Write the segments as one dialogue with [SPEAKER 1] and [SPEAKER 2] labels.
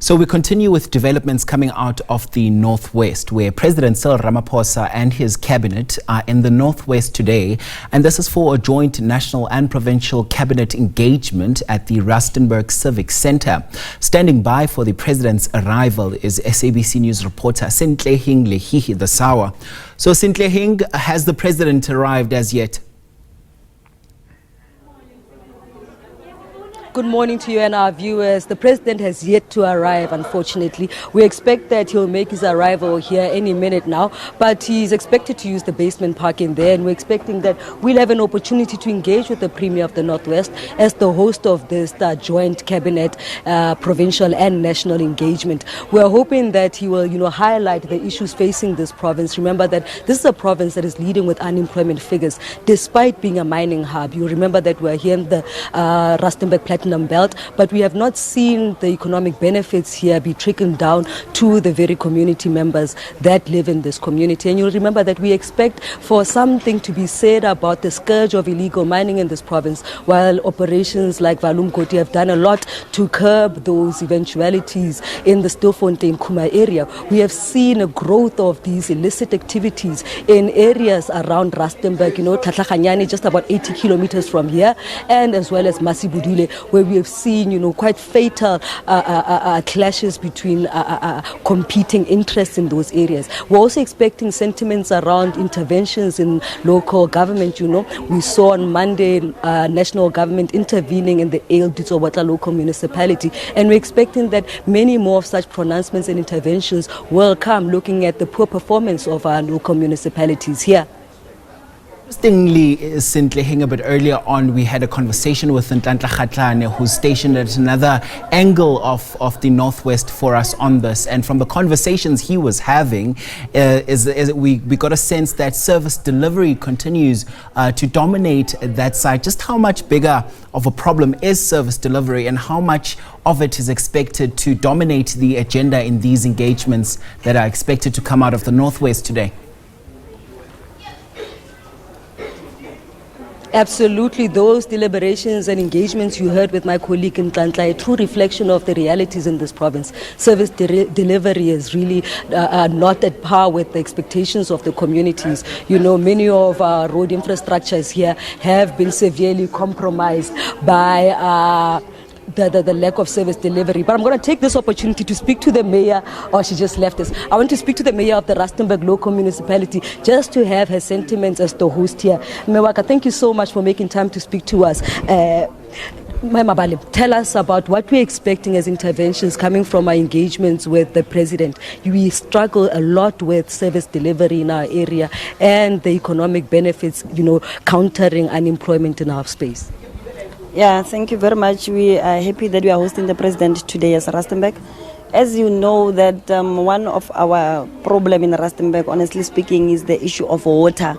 [SPEAKER 1] So we continue with developments coming out of the Northwest, where President Cyril Ramaphosa and his cabinet are in the Northwest today. And this is for a joint national and provincial cabinet engagement at the Rustenburg Civic Center. Standing by for the president's arrival is SABC News reporter Sentleeng Lehihi the Sawa. So Sentleeng, has the president arrived as yet?
[SPEAKER 2] Good morning to you and our viewers. The president has yet to arrive, unfortunately. We expect that he'll make his arrival here any minute now, but he's expected to use the basement parking there, and we're expecting that we'll have an opportunity to engage with the Premier of the Northwest as the host of this joint cabinet, provincial and national engagement. We're hoping that he will, highlight the issues facing this province. Remember that this is a province that is leading with unemployment figures, despite being a mining hub. You remember that we're here in the Rustenburg Belt, but we have not seen the economic benefits here be trickled down to the very community members that live in this community. And you'll remember that we expect for something to be said about the scourge of illegal mining in this province, while operations like Valumkoti have done a lot to curb those eventualities in the Stilfontein Khuma area. We have seen a growth of these illicit activities in areas around Rustenburg, Tlatlaganyane, just about 80 kilometers from here, and as well as Masibudule, where we have seen, quite fatal clashes between competing interests in those areas. We're also expecting sentiments around interventions in local government. We saw on Monday national government intervening in the Ale Ditsobotla local municipality, and we're expecting that many more of such pronouncements and interventions will come, looking at the poor performance of our local municipalities here.
[SPEAKER 1] Interestingly, Sentleeng, a bit earlier on, we had a conversation with Ntantla Kgatlane, who's stationed at another angle of the Northwest for us on this. And from the conversations he was having, we got a sense that service delivery continues to dominate that side. Just how much bigger of a problem is service delivery, and how much of it is expected to dominate the agenda in these engagements that are expected to come out of the Northwest today?
[SPEAKER 2] Absolutely, those deliberations and engagements you heard with my colleague in Ntantla, a true reflection of the realities in this province. Service delivery is really not at par with the expectations of the communities. Many of our road infrastructures here have been severely compromised by the lack of service delivery. But I'm going to take this opportunity to speak to the mayor. She just left us. I want to speak to the mayor of the Rustenburg local municipality, just to have her sentiments as the host here. Mewaka, thank you so much for making time to speak to us. Mabale, tell us about what we're expecting as interventions coming from our engagements with the president. We struggle a lot with service delivery in our area and the economic benefits, countering unemployment in our space.
[SPEAKER 3] Yeah, thank you very much. We are happy that we are hosting the president today as Rustenburg. As you know, that one of our problem in Rustenburg, honestly speaking, is the issue of water.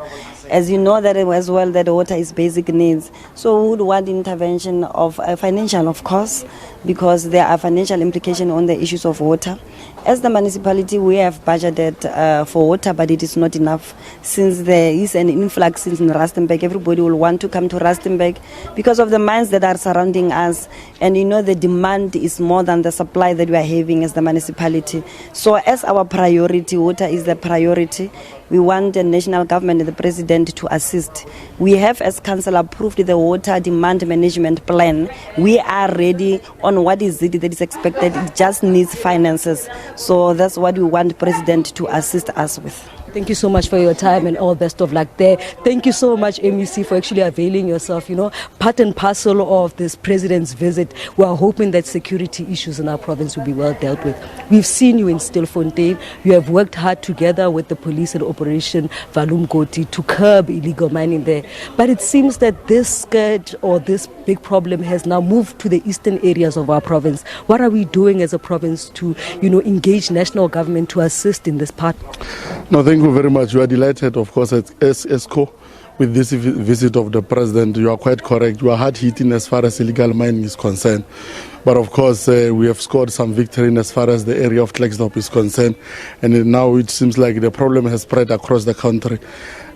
[SPEAKER 3] As you know that as well, that water is basic needs. So we would want intervention of financial, of course, because there are financial implications on the issues of water. As the municipality, we have budgeted for water, but it is not enough. Since there is an influx in Rustenburg, everybody will want to come to Rustenburg because of the mines that are surrounding us. And the demand is more than the supply that we are having as the municipality. So as our priority, water is the priority. We want the national government and the president to assist. We have, as council, approved the water demand management plan. We are ready on what is it that is expected. It just needs finances. So that's what we want president to assist us with.
[SPEAKER 2] Thank you so much for your time and all best of luck there. Thank you so much, MEC, for actually availing yourself, part and parcel of this president's visit. We are hoping that security issues in our province will be well dealt with. We've seen you in Stilfontein. You have worked hard together with the police and Operation Valumkoti to curb illegal mining there. But it seems that this scourge or this big problem has now moved to the eastern areas of our province. What are we doing as a province to, engage national government to assist in this part?
[SPEAKER 4] No, thank you very much. We are delighted, of course, at ESCO with this visit of the president. You are quite correct. You are hard hitting as far as illegal mining is concerned. But of course, we have scored some victory as far as the area of Klerksdorp is concerned. And now it seems like the problem has spread across the country.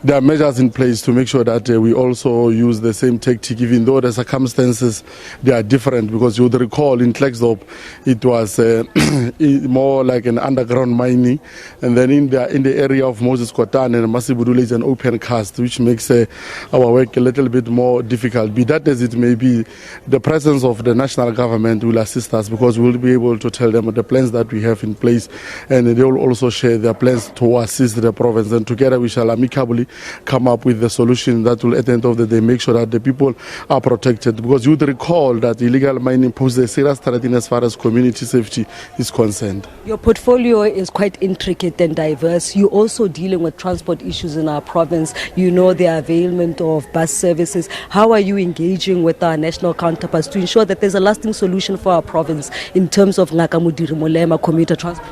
[SPEAKER 4] there are measures in place to make sure that we also use the same tactic, even though the circumstances they are different. Because you would recall in Klerksdorp, it was more like an underground mining, and then in the area of Moses Kotan and Masibudule is an open cast, which makes our work a little bit more difficult. Be that as it may be, the presence of the national government will assist us, because we'll be able to tell them the plans that we have in place, and they will also share their plans to assist the province, and together we shall amicably come up with the solution that will at the end of the day make sure that the people are protected. Because you would recall that illegal mining poses a serious threat in as far as community safety is concerned.
[SPEAKER 2] Your portfolio is quite intricate and diverse. You're also dealing with transport issues in our province. You know the availment of bus services. How are you engaging with our national counterparts to ensure that there's a lasting solution for our province in terms of Ngakamudiri Molema commuter transport?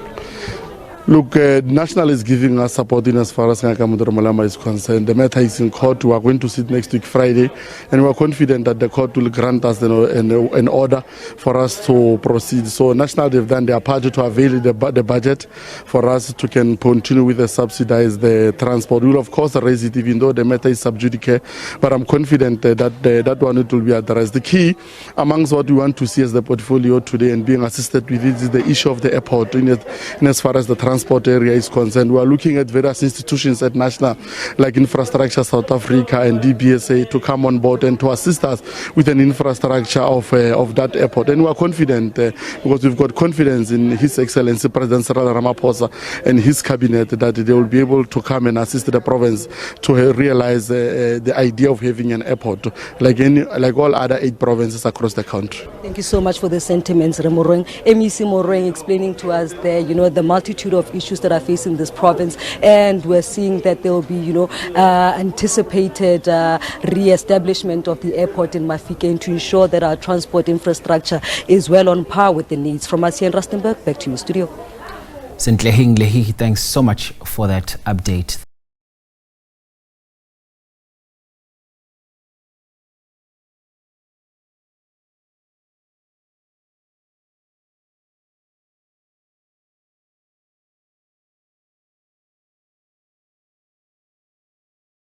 [SPEAKER 4] Look, National is giving us support in as far as Ngakamudiri Molema is concerned. The matter is in court. We are going to sit next week Friday, and we are confident that the court will grant us an order for us to proceed. So National, they've done their part to avail the budget for us to can continue with the subsidize the transport. We will of course raise it, even though the matter is sub judice, but I'm confident that that one it will be addressed. The key amongst what we want to see as the portfolio today and being assisted with it is the issue of the airport in as far as the transport area is concerned. We are looking at various institutions at national, like Infrastructure South Africa and DBSA, to come on board and to assist us with an infrastructure of that airport. And we are confident because we've got confidence in His Excellency President Cyril Ramaphosa and his cabinet that they will be able to come and assist the province to realize the idea of having an airport like all other 8 provinces across the country.
[SPEAKER 2] Thank you so much for the sentiments, Remoreng. MEC Moreng explaining to us there, the multitude of issues that are facing this province, and we're seeing that there will be, anticipated re-establishment of the airport in Mafike to ensure that our transport infrastructure is well on par with the needs. From us here in Rustenburg, back to you, studio.
[SPEAKER 1] Sentleeng, Lehihi, thanks so much for that update.